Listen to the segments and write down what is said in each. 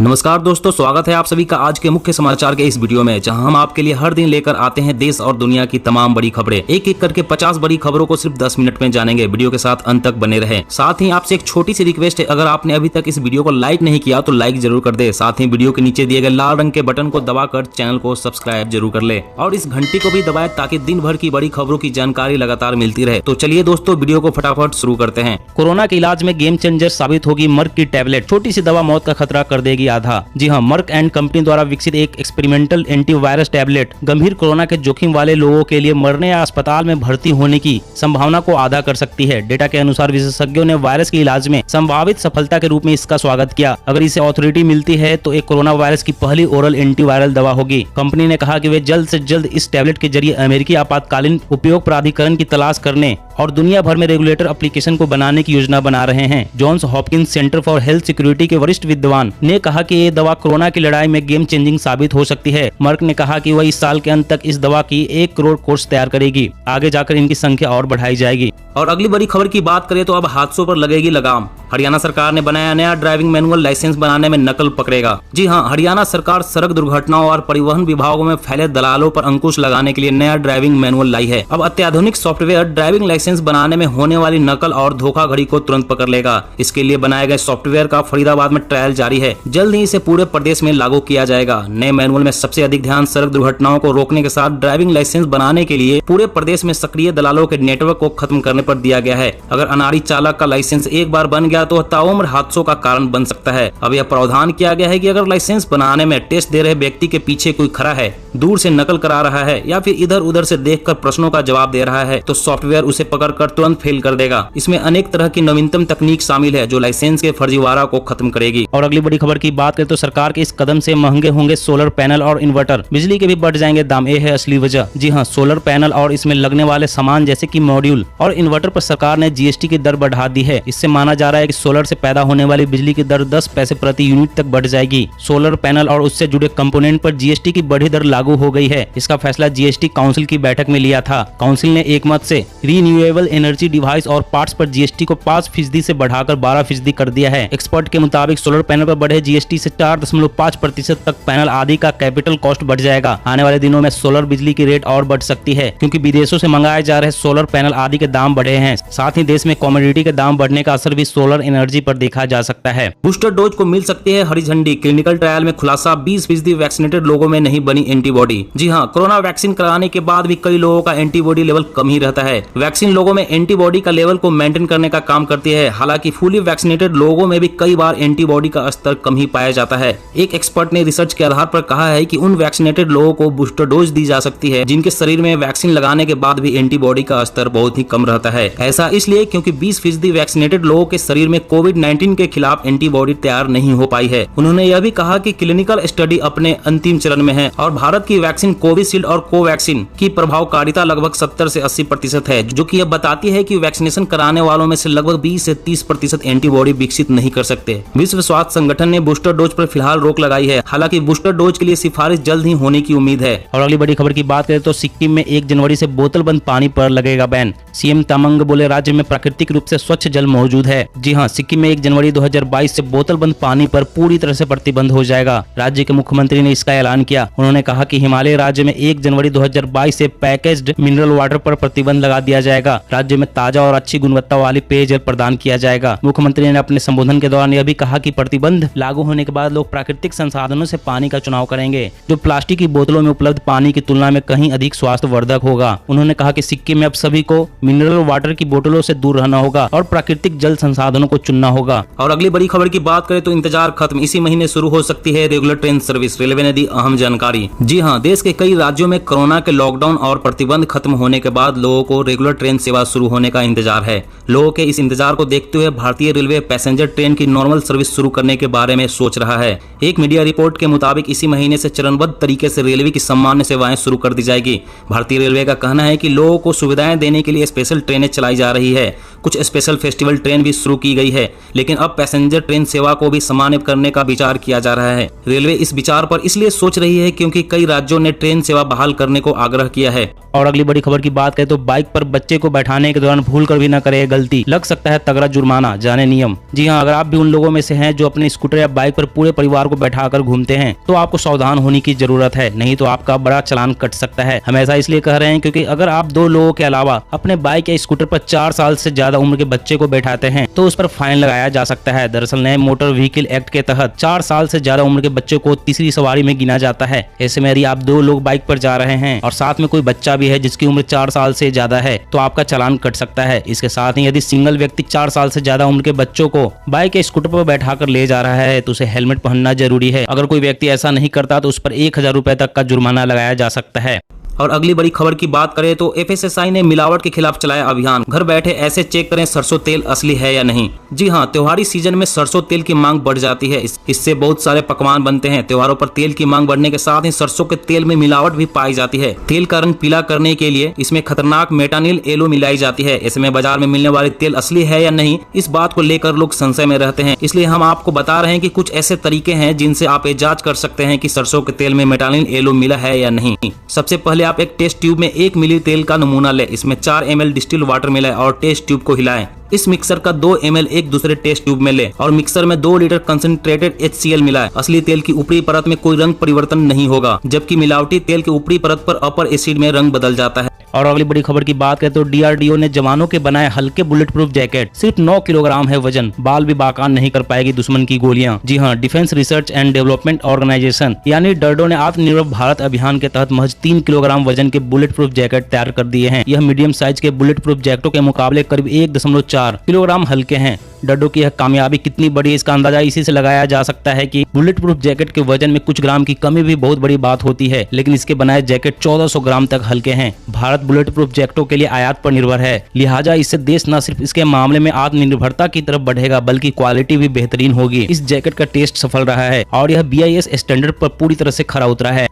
नमस्कार दोस्तों, स्वागत है आप सभी का आज के मुख्य समाचार के इस वीडियो में, जहां हम आपके लिए हर दिन लेकर आते हैं देश और दुनिया की तमाम बड़ी खबरें। एक एक करके 50 बड़ी खबरों को सिर्फ 10 मिनट में जानेंगे। वीडियो के साथ अंत तक बने रहें। साथ ही आपसे एक छोटी सी रिक्वेस्ट है, अगर आपने अभी तक इस वीडियो को लाइक नहीं किया तो लाइक जरूर कर दे। साथ ही वीडियो के नीचे दिए गए लाल रंग के बटन को दबाकर चैनल को सब्सक्राइब जरूर कर ले और इस घंटी को भी दबाए ताकि दिन भर की बड़ी खबरों की जानकारी लगातार मिलती रहे। तो चलिए दोस्तों, वीडियो को फटाफट शुरू करते हैं। कोरोना के इलाज में गेम चेंजर साबित होगी मर्क की टैबलेट। छोटी सी दवा मौत का खतरा कर देगी आधा। जी हाँ, मर्क एंड कंपनी द्वारा विकसित एक एक्सपेरिमेंटल एंटीवायरस टैबलेट गंभीर कोरोना के जोखिम वाले लोगों के लिए मरने या अस्पताल में भर्ती होने की संभावना को आधा कर सकती है। डेटा के अनुसार विशेषज्ञों ने वायरस के इलाज में संभावित सफलता के रूप में इसका स्वागत किया। अगर इसे ऑथोरिटी मिलती है तो एक कोरोना वायरस की पहली ओरल एंटीवायरल दवा होगी। कंपनी ने कहा कि वे जल्द से जल्द इस टैबलेट के जरिए अमेरिकी आपातकालीन उपयोग प्राधिकरण की तलाश करने और दुनिया भर में रेगुलेटर एप्लीकेशन को बनाने की योजना बना रहे हैं। Johns Hopkins Center for Health Security के वरिष्ठ विद्वान ने कहा कि ये दवा कोरोना की लड़ाई में गेम चेंजिंग साबित हो सकती है। मर्क ने कहा कि वह इस साल के अंत तक इस दवा की 1 करोड़ कोर्स तैयार करेगी। आगे जाकर इनकी संख्या और बढ़ाई जाएगी। और अगली बड़ी खबर की बात करें तो अब हादसों पर लगेगी लगाम। हरियाणा सरकार ने बनाया नया ड्राइविंग मैनुअल लाइसेंस बनाने में नकल पकड़ेगा। जी हां, हरियाणा सरकार सड़क दुर्घटनाओं और परिवहन विभागों में फैले दलालों पर अंकुश लगाने के लिए नया ड्राइविंग मैनुअल लाई है। अब अत्याधुनिक सॉफ्टवेयर ड्राइविंग लाइसेंस बनाने में होने वाली नकल और धोखाधड़ी को तुरंत पकड़ लेगा। इसके लिए बनाए गए सॉफ्टवेयर का फरीदाबाद में ट्रायल जारी है। जल्द ही इसे पूरे प्रदेश में लागू किया जाएगा। नए मैनुअल में सबसे अधिक ध्यान सड़क दुर्घटनाओं को रोकने के साथ ड्राइविंग लाइसेंस बनाने के लिए पूरे प्रदेश में सक्रिय दलालों के नेटवर्क को खत्म करने पर दिया गया है। अगर अनाड़ी चालक का लाइसेंस एक बार बन गया तो ताउम्र हादसों का कारण बन सकता है। अब यह प्रावधान किया गया है कि अगर लाइसेंस बनाने में टेस्ट दे रहे व्यक्ति के पीछे कोई खड़ा है, दूर से नकल करा रहा है या फिर इधर उधर से देखकर प्रश्नों का जवाब दे रहा है तो सॉफ्टवेयर उसे पकड़कर तुरंत फेल कर देगा। इसमें अनेक तरह की नवीनतम तकनीक शामिल है जो लाइसेंस के फर्जीवाड़ा को खत्म करेगी। और अगली बड़ी खबर की बात करें तो सरकार के इस कदम से महंगे होंगे सोलर पैनल और इन्वर्टर। बिजली के भी बढ़ जाएंगे दाम, ये है असली वजह। जी हाँ, सोलर पैनल और इसमें लगने वाले सामान जैसे कि मॉड्यूल और इन्वर्टर पर सरकार ने जीएसटी की दर बढ़ा दी है। इससे माना जा रहा है कि सोलर से पैदा होने वाली बिजली की दर 10 पैसे प्रति यूनिट तक बढ़ जाएगी। सोलर पैनल और उससे जुड़े कंपोनेंट पर जीएसटी की बढ़ी दर लागू हो गई है। इसका फैसला जीएसटी काउंसिल की बैठक में लिया था। काउंसिल ने एक मत से रिन्यूएबल एनर्जी डिवाइस और पार्ट्स पर जीएसटी को 5% से बढ़ाकर 12% कर दिया है। एक्सपर्ट के मुताबिक सोलर पैनल पर बढ़े जीएसटी से 4.5% तक पैनल आदि का कैपिटल कॉस्ट बढ़ जाएगा। आने वाले दिनों में सोलर बिजली की रेट और बढ़ सकती है क्योंकि विदेशों से मंगाए जा रहे सोलर पैनल आदि के दाम बढ़े हैं। साथ ही देश में कमोडिटी के दाम बढ़ने का असर भी सोलर एनर्जी पर देखा जा सकता है। बूस्टर डोज को मिल सकती है हरी झंडी। क्लिनिकल ट्रायल में खुलासा, 20% वैक्सीनेटेड लोगों में नहीं बनी एंटीबॉडी। जी हाँ, कोरोना वैक्सीन कराने के बाद भी कई लोगों का एंटीबॉडी लेवल कम ही रहता है। वैक्सीन लोगों में एंटीबॉडी का लेवल को मेंटेन करने का काम करती है। हालांकि फुली वैक्सीनेटेड लोगों में भी कई बार एंटीबॉडी का स्तर कम ही पाया जाता है। एक एक्सपर्ट ने रिसर्च के आधार पर कहा है कि उन वैक्सीनेटेड लोगों को बूस्टर डोज दी जा सकती है जिनके शरीर में वैक्सीन लगाने के बाद भी एंटीबॉडी का स्तर बहुत ही कम रहता है। ऐसा इसलिए क्योंकि 20% वैक्सीनेटेड लोगों के शरीर में कोविड-19 के खिलाफ एंटीबॉडी तैयार नहीं हो पाई है। उन्होंने यह भी कहा कि क्लिनिकल स्टडी अपने अंतिम चरण में है और भारत की वैक्सीन कोविशील्ड और कोवैक्सीन की प्रभावकारिता लगभग 70 से 80% है, जो कि यह बताती है कि वैक्सीनेशन कराने वालों में से लगभग 20 से 30% एंटीबॉडी विकसित नहीं कर सकते। विश्व स्वास्थ्य संगठन ने बूस्टर डोज पर फिलहाल रोक लगाई है। हालांकि बूस्टर डोज के लिए सिफारिश जल्द ही होने की उम्मीद है। और अगली बड़ी खबर की बात करें तो सिक्किम में 1 जनवरी से बोतल बंद पानी पर लगेगा बैन। सीएम तमंग बोले राज्य में प्राकृतिक रूप से स्वच्छ जल मौजूद है। जी हां, सिक्किम में 1 जनवरी 2022 से बोतल बंद पानी पर पूरी तरह से प्रतिबंध हो जाएगा। राज्य के मुख्यमंत्री ने इसका ऐलान किया। उन्होंने कहा कि हिमालय राज्य में 1 जनवरी 2022 से पैकेज्ड मिनरल वाटर पर प्रतिबंध लगा दिया जाएगा। राज्य में ताजा और अच्छी गुणवत्ता वाली पेयजल प्रदान किया जाएगा। मुख्यमंत्री ने अपने संबोधन के दौरान यह भी कहा कि प्रतिबंध लागू होने के बाद लोग प्राकृतिक संसाधनों से पानी का चुनाव करेंगे जो प्लास्टिक की बोतलों में उपलब्ध पानी की तुलना में कहीं अधिक स्वास्थ्यवर्धक होगा। उन्होंने कहा कि सिक्किम में अब सभी को मिनरल वाटर की बोतलों से दूर रहना होगा और प्राकृतिक जल संसाधनों को चुनना होगा। और अगली बड़ी खबर की बात करें तो इंतजार खत्म, इसी महीने शुरू हो सकती है रेगुलर ट्रेन सर्विस। रेलवे ने दी अहम जानकारी। जी हाँ, देश के कई राज्यों में कोरोना के लॉकडाउन और प्रतिबंध खत्म होने के बाद लोगों को रेगुलर ट्रेन सेवा शुरू होने का इंतजार है। लोगों के इस इंतजार को देखते हुए भारतीय रेलवे पैसेंजर ट्रेन की नॉर्मल सर्विस शुरू करने के बारे में सोच रहा है। एक मीडिया रिपोर्ट के मुताबिक इसी महीने से चरणबद्ध तरीके से रेलवे की सामान्य सेवाएं शुरू कर दी जाएगी। भारतीय रेलवे का कहना है कि लोगों को सुविधाएं देने के लिए स्पेशल ट्रेनें चलाई जा रही है। कुछ स्पेशल फेस्टिवल ट्रेन भी शुरू की गई है, लेकिन अब पैसेंजर ट्रेन सेवा को भी सामान्य करने का विचार किया जा रहा है। रेलवे इस विचार पर इसलिए सोच रही है क्योंकि कई राज्यों ने ट्रेन सेवा बहाल करने को आग्रह किया है। और अगली बड़ी खबर की बात करें तो बाइक पर बच्चे को बैठाने के दौरान भूल कर भी न करे गलती, लग सकता है तगड़ा जुर्माना, जाने नियम। जी हाँ, अगर आप भी उन लोगों में से हैं जो अपने स्कूटर या बाइक पर पूरे परिवार को बैठाकर घूमते हैं तो आपको सावधान होने की जरूरत है, नहीं तो आपका बड़ा चालान कट सकता है। हम ऐसा इसलिए कह रहे हैं क्योंकि अगर आप 2 लोगों के अलावा अपने बाइक या स्कूटर पर 4 साल से ज्यादा उम्र के बच्चे को बैठाते हैं तो उस पर फाइन लगाया जा सकता है। दरअसल नए मोटर व्हीकल एक्ट के तहत 4 साल से ज्यादा उम्र के बच्चे को तीसरी सवारी में गिना जाता है। ऐसे में यदि आप 2 लोग बाइक पर जा रहे हैं और साथ में कोई बच्चा भी है जिसकी उम्र 4 साल से ज्यादा है तो आपका चालान कट सकता है। इसके साथ ही यदि सिंगल व्यक्ति 4 साल से ज्यादा उम्र के बच्चों को बाइक या स्कूटर पर बैठाकर ले जा रहा है तो उसे हेलमेट पहनना जरूरी है। अगर कोई व्यक्ति ऐसा नहीं करता तो उस पर 1000 रुपए तक का जुर्माना लगाया जा सकता है। और अगली बड़ी खबर की बात करें तो FSSAI ने मिलावट के खिलाफ चलाया अभियान, घर बैठे ऐसे चेक करें सरसों तेल असली है या नहीं। जी हाँ, त्योहारी सीजन में सरसों तेल की मांग बढ़ जाती है, इससे बहुत सारे पकवान बनते हैं। त्योहारों पर तेल की मांग बढ़ने के साथ ही सरसों के तेल में मिलावट भी पाई जाती है। तेल का रंग पीला करने के लिए इसमें खतरनाक मेटानिल एलो मिलाई जाती है। ऐसे में बाजार में मिलने वाली तेल असली है या नहीं, इस बात को लेकर लोग संशय में रहते हैं। इसलिए हम आपको बता रहे हैं कि कुछ ऐसे तरीके हैं जिनसे आप ये जांच कर सकते हैं कि सरसों के तेल में मेटानिल एलो मिला है या नहीं। सबसे पहले आप एक टेस्ट ट्यूब में 1 मिली तेल का नमूना लें, इसमें 4 ml डिस्टिल वाटर मिलाएं और टेस्ट ट्यूब को हिलाएं। इस मिक्सर का 2 ml एक दूसरे टेस्ट ट्यूब में ले और मिक्सर में 2 लीटर कंसंट्रेटेड HCl मिलाएं। असली तेल की ऊपरी परत में कोई रंग परिवर्तन नहीं होगा, जबकि मिलावटी तेल की ऊपरी परत पर अपर एसिड में रंग बदल जाता है। और अगली बड़ी खबर की बात करें तो DRDO ने जवानों के बनाए हल्के बुलेट प्रूफ जैकेट, सिर्फ 9 किलोग्राम है वजन, बाल भी बाकान नहीं कर पाएगी दुश्मन की गोलियां। जी हाँ, Defence Research and Development Organisation यानी DRDO ने आत्मनिर्भर भारत अभियान के तहत महज 3 किलोग्राम वजन के बुलेट प्रूफ जैकेट तैयार कर दिए हैं। यह मीडियम साइज के बुलेट प्रूफ जैकेटों के मुकाबले करीब 1.4 किलोग्राम हल्के हैं। DRDO की यह कामयाबी कितनी बड़ी है इसका अंदाजा इसी से लगाया जा सकता है कि बुलेट प्रूफ जैकेट के वजन में कुछ ग्राम की कमी भी बहुत बड़ी बात होती है, लेकिन इसके बनाए जैकेट 1400 ग्राम तक हल्के हैं। भारत बुलेट प्रूफ जैकेटों के लिए आयात पर निर्भर है, लिहाजा इससे देश न सिर्फ इसके मामले में आत्मनिर्भरता की तरफ बढ़ेगा बल्कि क्वालिटी भी बेहतरीन होगी। इस जैकेट का टेस्ट सफल रहा है और यह BIS स्टैंडर्ड पर पूरी तरह से खरा उतरा है।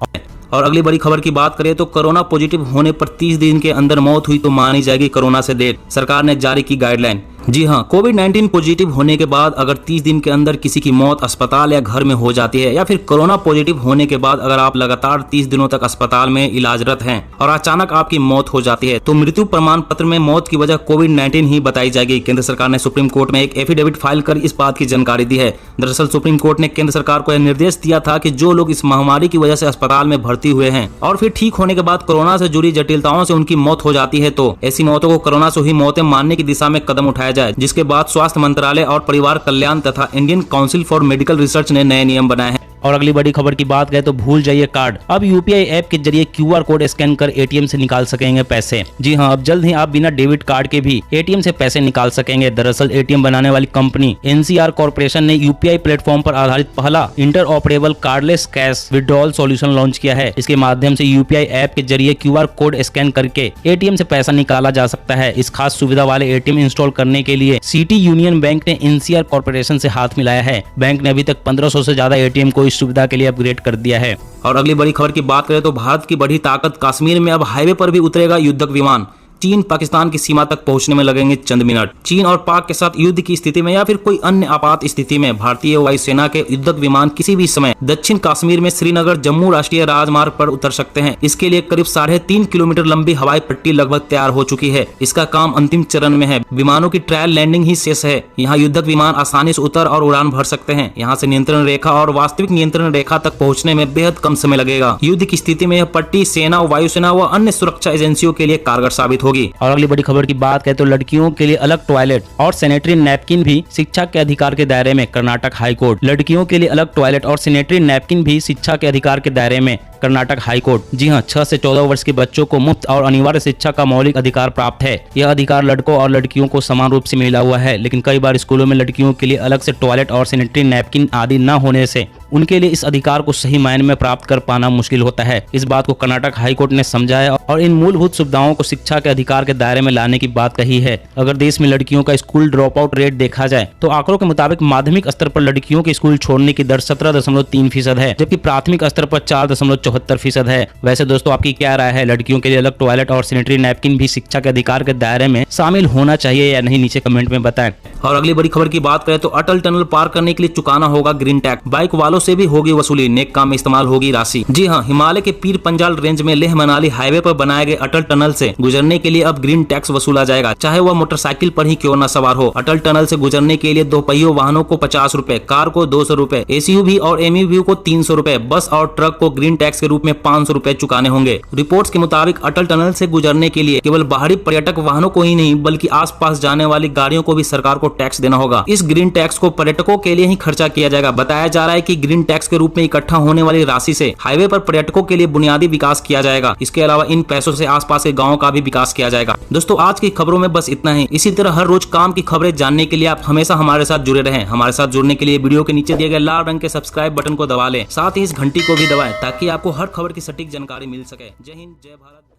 और अगली बड़ी खबर की बात करें तो कोरोना पॉजिटिव होने पर 30 दिन के अंदर मौत हुई तो मानी जाएगी कोरोना से डेथ, सरकार ने जारी की गाइडलाइन। जी हाँ, कोविड-19 पॉजिटिव होने के बाद अगर 30 दिन के अंदर किसी की मौत अस्पताल या घर में हो जाती है या फिर कोरोना पॉजिटिव होने के बाद अगर आप लगातार 30 दिनों तक अस्पताल में इलाजरत हैं और अचानक आपकी मौत हो जाती है तो मृत्यु प्रमाण पत्र में मौत की वजह कोविड-19 ही बताई जाएगी। केंद्र सरकार ने सुप्रीम कोर्ट में एक एफिडेविट फाइल कर इस बात की जानकारी दी है। दरअसल सुप्रीम कोर्ट ने केंद्र सरकार को यह निर्देश दिया था कि जो लोग इस महामारी की वजह से अस्पताल में भर्ती हुए हैं और फिर ठीक होने के बाद कोरोना से जुड़ी जटिलताओं से उनकी मौत हो जाती है तो ऐसी मौतों को कोरोना से हुई मौतें मानने की दिशा में कदम उठाया जाए, जिसके बाद स्वास्थ्य मंत्रालय और परिवार कल्याण तथा Indian council for medical research ने नए नियम बनाए हैं। और अगली बड़ी खबर की बात करें तो भूल जाइए कार्ड, अब UPI ऐप के जरिए QR कोड स्कैन कर ATM से निकाल सकेंगे पैसे। जी हाँ, अब जल्द ही आप बिना डेबिट कार्ड के भी ATM से पैसे निकाल सकेंगे। दरअसल ATM बनाने वाली कंपनी NCR कॉर्पोरेशन ने UPI प्लेटफॉर्म पर आधारित पहला interoperable cardless cash withdrawal solution launch किया है। इसके माध्यम से UPI ऐप के जरिए QR कोड स्कैन करके ATM से पैसा निकाला जा सकता है। इस खास सुविधा वाले ATM इंस्टॉल करने के लिए सिटी यूनियन बैंक ने NCR कॉर्पोरेशन से हाथ मिलाया है। बैंक ने अभी तक 1500 से ज्यादा ATM को इस सुविधा के लिए अपग्रेड कर दिया है। और अगली बड़ी खबर की बात करें तो भारत की बढ़ी ताकत, कश्मीर में अब हाईवे पर भी उतरेगा युद्धक विमान। चीन पाकिस्तान की सीमा तक पहुंचने में लगेंगे चंद मिनट। चीन और पाक के साथ युद्ध की स्थिति में या फिर कोई अन्य आपात स्थिति में भारतीय वायुसेना के युद्धक विमान किसी भी समय दक्षिण कश्मीर में श्रीनगर जम्मू राष्ट्रीय राजमार्ग पर उतर सकते हैं। इसके लिए करीब 3.5 किलोमीटर लंबी हवाई पट्टी लगभग तैयार हो चुकी है। इसका काम अंतिम चरण में है। विमानों की ट्रायल लैंडिंग ही शेष है। यहाँ युद्धक विमान आसानी से उतर और उड़ान भर सकते हैं। यहाँ से नियंत्रण रेखा और वास्तविक नियंत्रण रेखा तक पहुँचने में बेहद कम समय लगेगा। युद्ध की स्थिति में यह पट्टी सेना, वायुसेना व अन्य सुरक्षा एजेंसियों के लिए कारगर साबित होगी। और अगली बड़ी खबर की बात करें तो लड़कियों के लिए अलग टॉयलेट और सैनिटरी नैपकिन भी शिक्षा के अधिकार के दायरे में, कर्नाटक हाई कोर्ट। लड़कियों के लिए अलग टॉयलेट और सैनिटरी नैपकिन भी शिक्षा के अधिकार के दायरे में, कर्नाटक हाई कोर्ट। जी हां, 6 से 14 वर्ष के बच्चों को मुफ्त और अनिवार्य शिक्षा का मौलिक अधिकार प्राप्त है। यह अधिकार लड़कों और लड़कियों को समान रूप से मिला हुआ है, लेकिन कई बार स्कूलों में लड़कियों के लिए अलग से टॉयलेट और सैनिटरी नैपकिन आदि न होने से उनके लिए इस अधिकार को सही मायने में प्राप्त कर पाना मुश्किल होता है। इस बात को कर्नाटक हाई कोर्ट ने समझा है और इन मूलभूत सुविधाओं को शिक्षा के अधिकार के दायरे में लाने की बात कही है। अगर देश में लड़कियों का स्कूल ड्रॉप आउट रेट देखा जाए तो आंकड़ों के मुताबिक माध्यमिक स्तर पर लड़कियों के स्कूल छोड़ने की दर 17.3% है, जबकि प्राथमिक स्तर पर 4.4 74% है। वैसे दोस्तों आपकी क्या राय है, लड़कियों के लिए अलग टॉयलेट और सैनिटरी नैपकिन भी शिक्षा के अधिकार के दायरे में शामिल होना चाहिए या नहीं, नीचे कमेंट में बताएं। और अगली बड़ी खबर की बात करें तो अटल टनल पार करने के लिए चुकाना होगा ग्रीन टैक्स, बाइक वालों से भी होगी वसूली, नेक काम में इस्तेमाल होगी राशि। जी हाँ, हिमालय के पीर पंजाल रेंज में लेह मनाली हाईवे पर बनाए गए अटल टनल से गुजरने के लिए अब ग्रीन टैक्स वसूला जाएगा, चाहे वह मोटरसाइकिल पर ही क्यों न सवार हो। अटल टनल से गुजरने के लिए दो पहियों वाहनों को 50 रुपए, कार को 200 रुपए, एसयूवी और एमयूवी को 300 रुपए, बस और ट्रक को ग्रीन टैक्स के रूप में 500 रुपए चुकाने होंगे। रिपोर्ट्स के मुताबिक अटल टनल से गुजरने के लिए केवल बाहरी पर्यटक वाहनों को ही नहीं बल्कि आसपास जाने वाली गाड़ियों को भी सरकार को टैक्स देना होगा। इस ग्रीन टैक्स को पर्यटकों के लिए ही खर्चा किया जाएगा। बताया जा रहा है कि ग्रीन टैक्स के रूप में इकट्ठा होने वाली राशि से हाईवे पर पर्यटकों के लिए बुनियादी विकास किया जाएगा। इसके अलावा इन पैसों से आसपास के गाँव का भी विकास किया जाएगा। दोस्तों आज की खबरों में बस इतना ही। इसी तरह हर रोज काम की खबरें जानने के लिए आप हमेशा हमारे साथ जुड़े रहें। हमारे साथ जुड़ने के लिए वीडियो के नीचे दिए गए लाल रंग के सब्सक्राइब बटन को दबा लें, साथ ही इस घंटी को भी दबाएं ताकि आपको हर खबर की सटीक जानकारी मिल सके। जय हिंद, जय भारत।